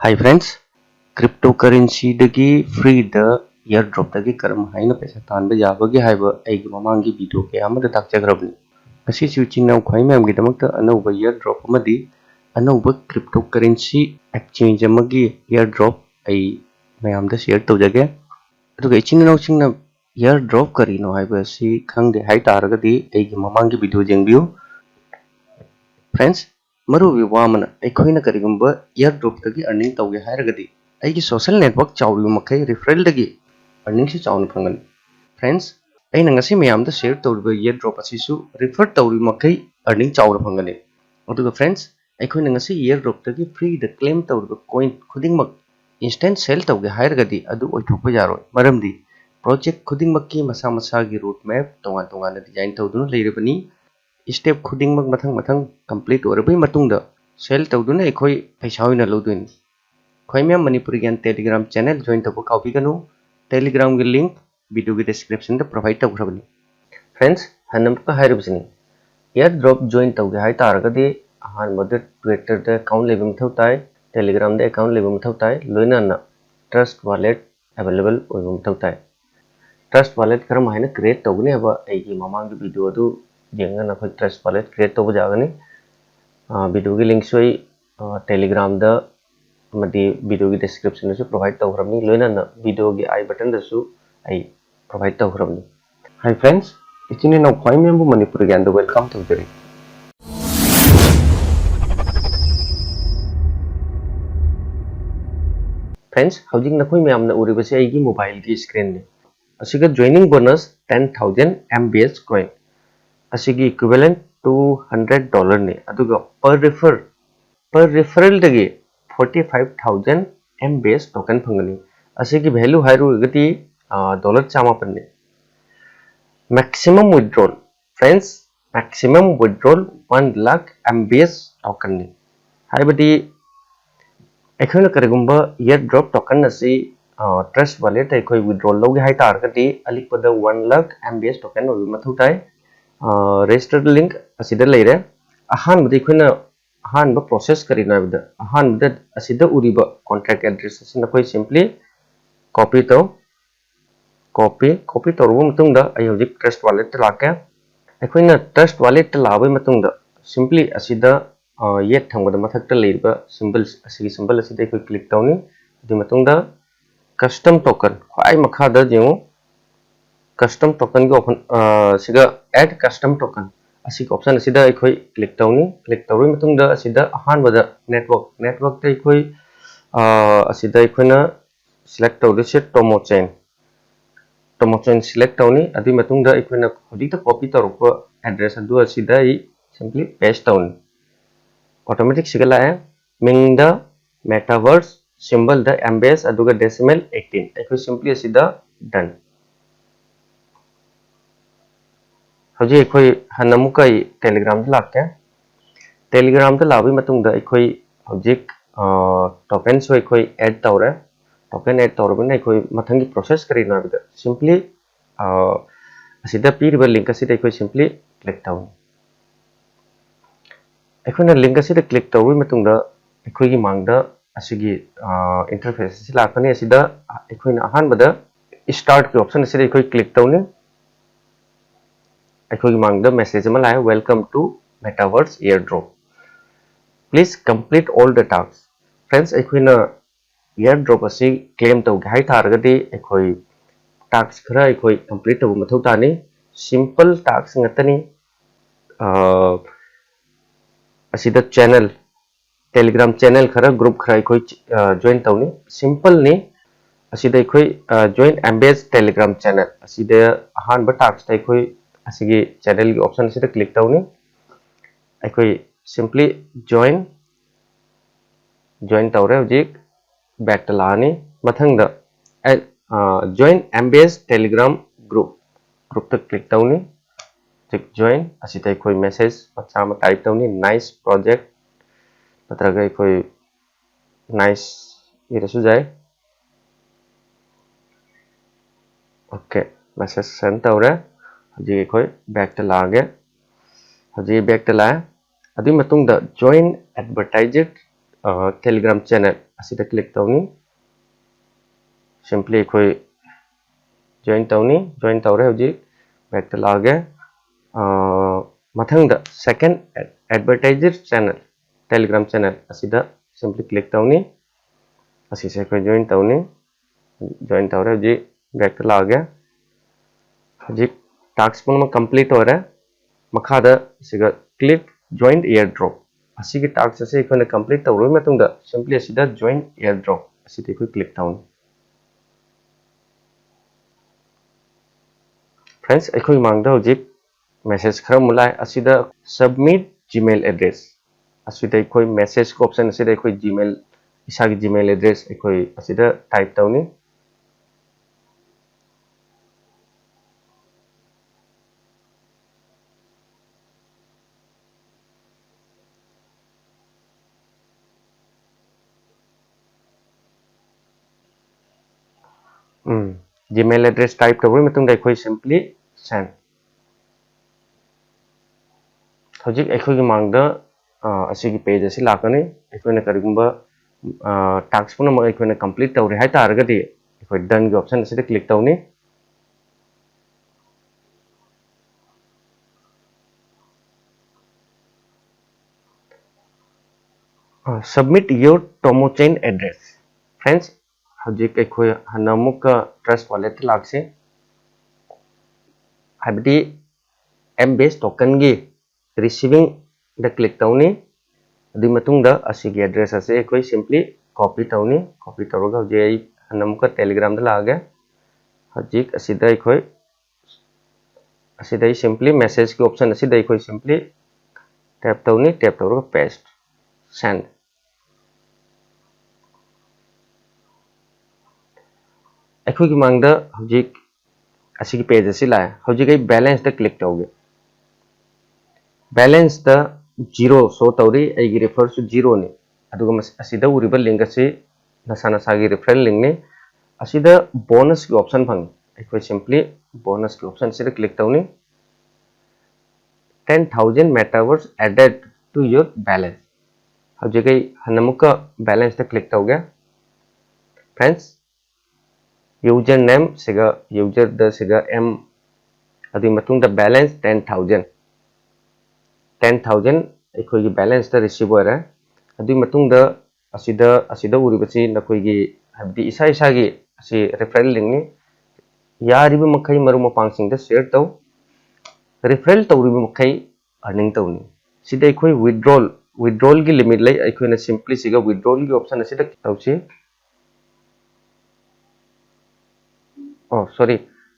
Hi friends, cryptocurrency dagi free the airdrop dagi karam haina pesa tanba yabagi haiba aigi mamangi video ke amada takjagrabni. Asi switching now khoi ma'am gi damakta anauba airdrop amadi anauba cryptocurrency exchange amagi airdrop ai mayamda share tawjage. Aduga ichin now chingna airdrop karino haiba si khangde hai taragadi aigi mamangi video jengbiu. Friends, marubi wamana aikoina karigumba airdrop dagi earning tawge hairagadi aigi social network chawri makai referral dagi earning si chawna phangani. Friends, aina ngasi mayamda share tawriba airdrop asisu refer tawri makai earning chawna phangani. Aduga friends, aikoina ngasi airdrop dagi free the claim tawriba coin khudingmak instant sell tawge hairagadi adu oithokpa yaroi. Maramdi project khudingmakki masa masagi roadmap tongan tongana design tawduna leirabani. Step खुदिंग mug मथंग मथंग complete और भी मतुंग the sell तवदु ने कोई पैसा होइना लोदुइन कोई मैं Manipuri Gyan Telegram channel join तब copy कनु Telegram के लिंक वीडियो के डिस्क्रिप्शन द प्रोवाइड तब खरबनी फ्रेंड्स हनम का हायर बसनी यार ड्रॉप join तब हाई तारगदे हान मदर ट्विटर द अकाउंट लेबम थौताय टेलीग्राम द अकाउंट लेबम थौताय लोइना ना ट्रस्ट वॉलेट अवेलेबल ओइबम थौताय ट्रस्ट वॉलेट करम हाइना क्रिएट तवगने हबा एगी ममांग वीडियो दु जेंगा ना कोई ट्रस्ट वॉलेट क्रिएट तो जागने वीडियो की लिंक सोई टेलीग्राम द मदी वीडियो की डिस्क्रिप्शन से प्रोवाइड तो खरबनी लोइना ना वीडियो की आई बटन दसु आई प्रोवाइड तो खरबनी हाय फ्रेंड्स इचिने नो खोय मेंबु मणिपुर ज्ञान द वेलकम टू जरी फ्रेंड्स हाउजिंग ना खोय मेंम ना उरिबसे आइगी मोबाइल की स्क्रीन ने असिगा जॉइनिंग बोनस 10000 MBS कॉइन असिगी इक्विवेलेंट $200 ने अदुगा per referral दगे 45000 MBS टोकन फंगनी असिगी वैल्यू हाइरु गति डॉलर $50 ने maximum withdrawal friends maximum withdrawal 1 lakh MBS token ने हाइबदी एखोन करेगुंबा एयर ड्रॉप टोकन असि ट्रस्ट वॉलेट एखोय विड्रॉल लोगे हाइ तारगति अलिकपद 1 लाख MBS टोकन ओबि मथुताय registered link asida leire ahan budi khuna ahan ba process kari na bida ahan bida asida uriba contract address asina koi simply copy to ru mutung da ai hojik trust wallet ta laka akhoi trust wallet ta labai mutung da simply asida yet thangba da mathak ta leiba symbol asida koi click tawni di mutung da custom token khwai makha da jengu custom token को open सिगा add custom token असिक option असिदा इखोय click तौरी मतुंग दा असिदा अहान बदा नेटवर्क ते इखोय असिदा इखोयना सिलेक्ट तौरी से टोमो चेन सिलेक्ट तौनी अदि मतुंग दा इखोयना होदि ता कॉपी तौरको एड्रेस अदु असिदा इ सिंपली पेस्ट तौनी ऑटोमेटिक सिगला है मिंग दा मेटावर्स सिंबल दा MBS अदुगा डेसिमल 18 इखोय सिंपली असिदा डन हजे इखोय हनमुकाई टेलीग्राम लाके टेलीग्राम द लाबी मतुंग द इखोय हजिक टोकन सो इखोय ऐड तौरे टोकन ऐड तौरबने इखोय मथंगी प्रोसेस करी ना बिद सिंपली असिदा पीरिबा लिंक असिदा इखोय सिंपली क्लिक तौन इखोयना लिंक असिदा क्लिक तौरी मतुंग द इखोयगी मांगदा असिगी इंटरफेस सि लाकने असिदा इखोयना अहान बदा स्टार्ट के ऑप्शन असिदा इखोय क्लिक तौनी अखोई मांग द मैसेज में लाए welcome to metaverse airdrop please complete all the task friends अखोइना एयरड्रॉप असि क्लेम तो हाइ थारगदि अखोई टास्क खरा अखोई कंप्लीट तब मथौ तानी सिंपल टास्क ngतनी असिदा चैनल टेलीग्राम चैनल खरा ग्रुप खरा अखोई जॉइन तौनी सिंपल ने असिदा अखोई जॉइन MBS टेलीग्राम चैनल असिदा अहान ब टास्क अखोई असिगी चैनल की ऑप्शन से क्लिक तौनी अखोई सिंपली जॉइन तौरे हजिक बैक लानी मथंग the join MBS Telegram group तक क्लिक तौनी जॉइन असिदा अखोई मैसेज मचा म टाइप तौनी नाइस प्रोजेक्ट नत्रगा अखोई नाइस इरसु जाय ओके मैसेज सेंड तौरे हजी कोई बैक ट लागे हजी बैक ट लाए अदि मतुंग the join advertised telegram channel asida click tawni simply khoi join tawni join tawre hoji back ta lage mathang da second advertiser channel telegram channel asida simply click tawni asise khoi join tawre hoji back ta lage hoji task pun complete ho raha makha da siga click join airdrop asigi task ase khoi na complete tawroi matung da simply asida join airdrop asida khoi click tawni friends akhoi mangda hojik message khara mulai asida submit gmail address asida akhoi message ko option asida akhoi gmail isagi gmail address akhoi asida type tawni gmail address type tawroi matung da akhoi simply send hojik akhoi gi mangda asigi page asi lakani akhoi na karigumba task pun ma akhoi na complete tawre hai taragadi akhoi done gi option asida click tawni submit your tomo chain address friends hojik akhoi hanamuka trust wallet lakse habdi m-based token gi receiving the click tawni adi matung da asigi address ase akhoi simply copy tawraga hoji ai hanamuka telegram da lage hojik asida akhoi asida simply message ki option asida akhoi simply tap tawraga paste send akhoi gi mangda hojik asigi page asi la hojik ai balance da click tawge balance da zero show tawri ai gi refer to zero ni aduga asida uriba link asi nasana sagi referral link ni asida bonus ki option phang akhoi simply bonus ki option sida click tawni 10,000 MetaVerse added to your balance hojik ai hanamuka balance da click tawge friends username siga user da siga m adi matung da balance 10,000 akhoi gi balance da receive ora adi matung da asida uribasi nakoi gi habdi isa gi asi referral link ni yariba makai maru mapang sing da share taw referral tawriba makai earning tawni sida akhoi withdrawal gi limit lai akhoi na simply siga withdrawal gi option asida tawsi oh sorry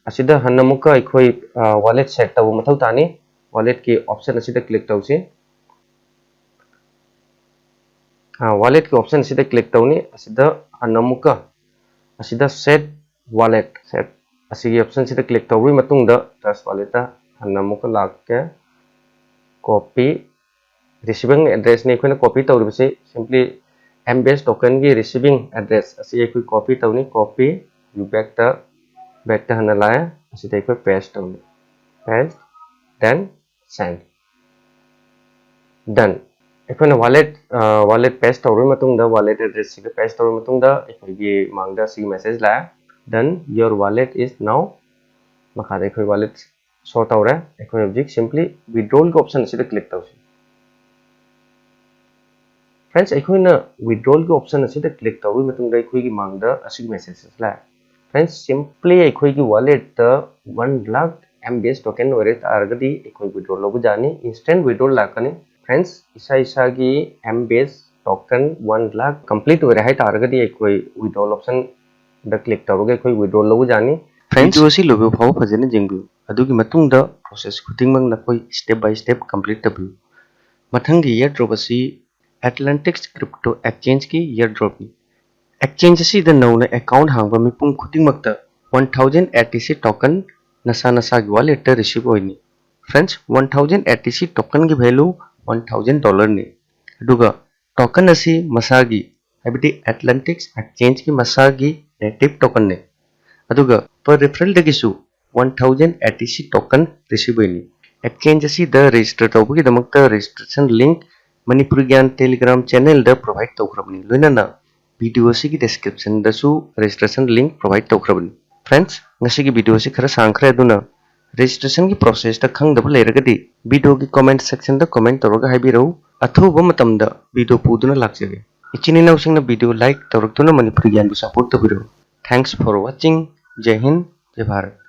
asida hanamuka akhoi wallet set taw mathau tani wallet ki option asida click tawsi wallet ki option asida click tawni asida hanamuka asida set wallet set asigi option sida click tawri matung da trust wallet ta hanamuka lakke copy receiving address ni akhoi na copy tawri base simply m-based token gi receiving address asi akhoi copy tawni copy you back ta hanalaya asida akhoi paste tawni paste then send done akhoi na wallet paste tawri matung da wallet address siga paste tawri matung da akhoi gi mangda si message la then your wallet is now makha da akhoi wallet show tawra akhoi object simply withdrawal ki option asida click tawsi friends akhoi na withdrawal ki option asida click tawri matung da akhoi gi mangda asig message la friends simply akhoi gi wallet ta 1 lakh m-based token ore targadi akhoi withdraw lobu jani instant withdrawal lakani friends isa gi m-based token 1 lakh complete ore hai targadi akhoi withdrawal option da click tawroge akhoi withdraw lobu jani friends video si lobe phau phajena jengbi adugi matung da process khuding mang na koi step by step complete tabu mathang gi airdrop asi Atlantis crypto exchange ki airdrop ni exchange asi da nauna account hangba mipum khuding makta 1000 ATC token nasana gi wallet ta receive hoini friends 1000 ATC token gi value $1000 ni aduga token asi masagi habiti Atlantis exchange ki masagi native token ne aduga per referral dagisu 1000 ATC token receive hoini exchange asi da register tawbagi damakta registration link Manipuri telegram channel da provide tawkrabni loinana video की description दसु registration link provide तौखरबनी friends ngasi की video खरा सांखरे अदुना registration की process ता खंगदब लेरगदी वीडियो की कमेंट सेक्शन दा कमेंट तौरगा हाइबिरौ अथुब मतमदा वीडियो पुदुना लाक्चगे इचिनी नौसिंगना वीडियो लाइक तौरक्तुना मणिपुरी ज्ञान सपोर्ट तबिरौ थैंक्स फॉर वाचिंग जय हिंद जय भारत।